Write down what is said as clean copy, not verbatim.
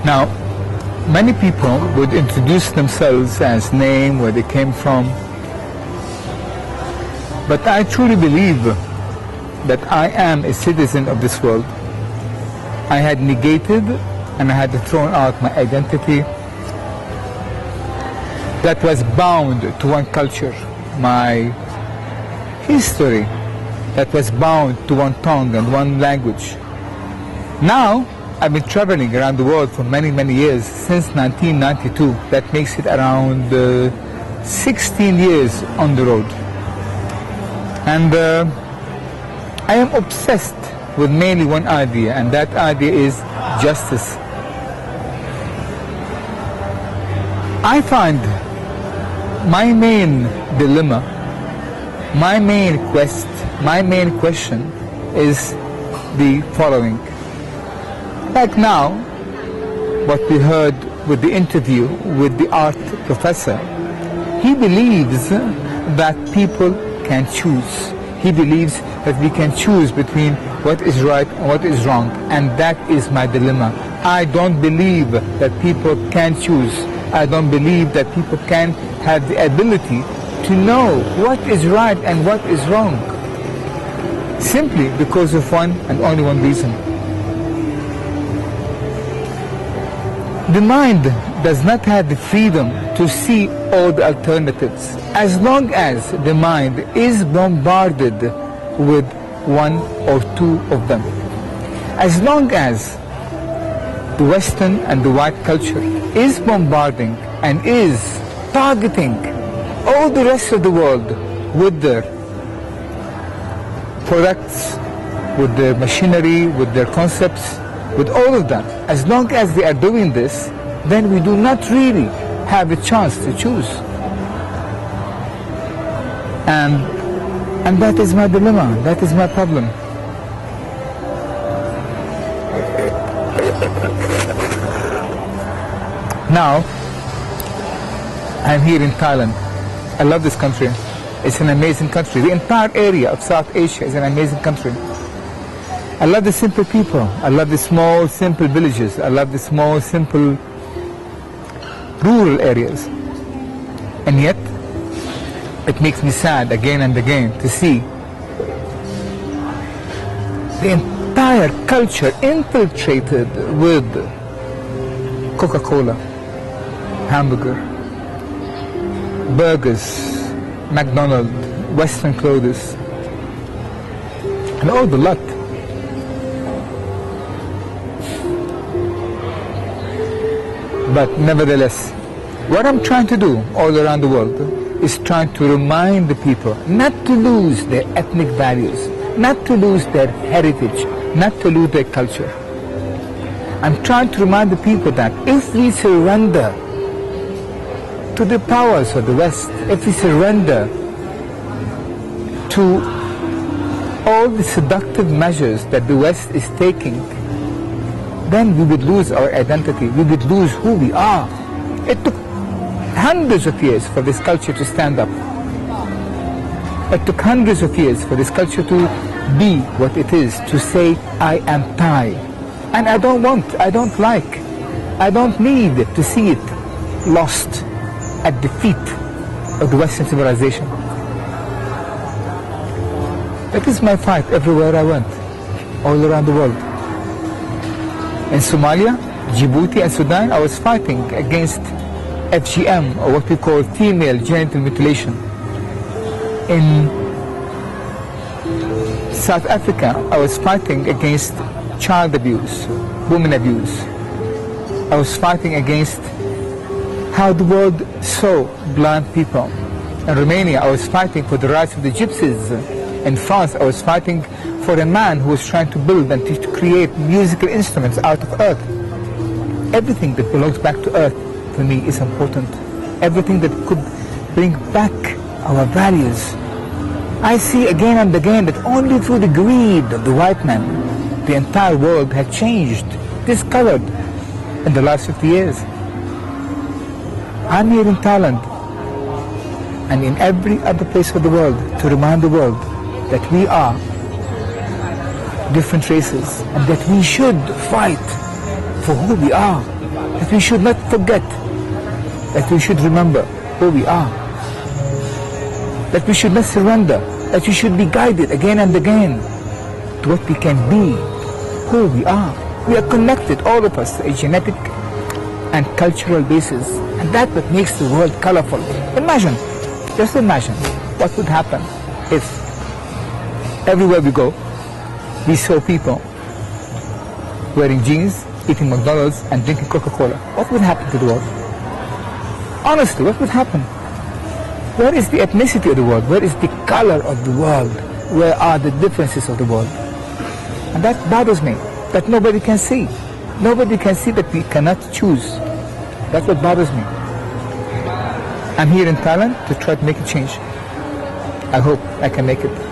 Now, many people would introduce themselves as name, where they came from, but I truly believe that I am a citizen of this world. I had negated and I had thrown out my identity that was bound to one culture, my history that was bound to one tongue and one language. Now, I've been traveling around the world for many, many years, since 1992. That makes it around 16 years on the road. And I am obsessed with mainly one idea, and that idea is justice. I find my main dilemma, my main quest, my main question is the following. Like now, what we heard with the interview with the art professor, he believes that people can choose. He believes that we can choose between what is right and what is wrong, and that is my dilemma. I don't believe that people can choose. I don't believe that people can have the ability to know what is right and what is wrong, simply because of one and only one reason. The mind does not have the freedom to see all the alternatives. As long as the mind is bombarded with one or two of them, as long as the Western and the white culture is bombarding and is targeting all the rest of the world with their products, with their machinery, with their concepts, with all of that, as long as they are doing this, then we do not really have a chance to choose. And that is my dilemma, that is my problem. Now, I'm here in Thailand. I love this country. It's an amazing country. The entire area of South Asia is an amazing country. I love the simple people. I love the small, simple villages. I love the small, simple rural areas. And yet, it makes me sad again and again to see the entire culture infiltrated with Coca-Cola, hamburger, burgers, McDonald's, Western clothes, and all the lot. But nevertheless, what I'm trying to do all around the world is trying to remind the people not to lose their ethnic values, not to lose their heritage, not to lose their culture. I'm trying to remind the people that if we surrender to the powers of the West, if we surrender to all the seductive measures that the West is taking, then we would lose our identity, we would lose who we are. It took hundreds of years for this culture to stand up. It took hundreds of years for this culture to be what it is, to say, I am Thai. And I don't need to see it lost at the feet of the Western civilization. That is my fight everywhere I went, all around the world. In Somalia, Djibouti and Sudan, I was fighting against FGM, or what we call female genital mutilation. In South Africa, I was fighting against child abuse, women abuse. I was fighting against how the world saw blind people. In Romania, I was fighting for the rights of the gypsies. In France, I was fighting for a man who was trying to build and to create musical instruments out of earth. Everything that belongs back to earth, for me, is important. Everything that could bring back our values. I see again and again that only through the greed of the white man, the entire world had changed, discolored in the last 50 years. I'm here in Thailand and in every other place of the world to remind the world that we are different races and that we should fight for who we are, that we should not forget, that we should remember who we are, that we should not surrender, that we should be guided again and again to what we can be, who we are. We are connected, all of us, to a genetic and cultural basis, and that's what makes the world colorful. Imagine, just imagine what would happen if everywhere we go, we saw people wearing jeans, eating McDonald's, and drinking Coca-Cola. What would happen to the world? Honestly, what would happen? Where is the ethnicity of the world? Where is the color of the world? Where are the differences of the world? And that bothers me, that nobody can see. Nobody can see that we cannot choose. That's what bothers me. I'm here in Thailand to try to make a change. I hope I can make it.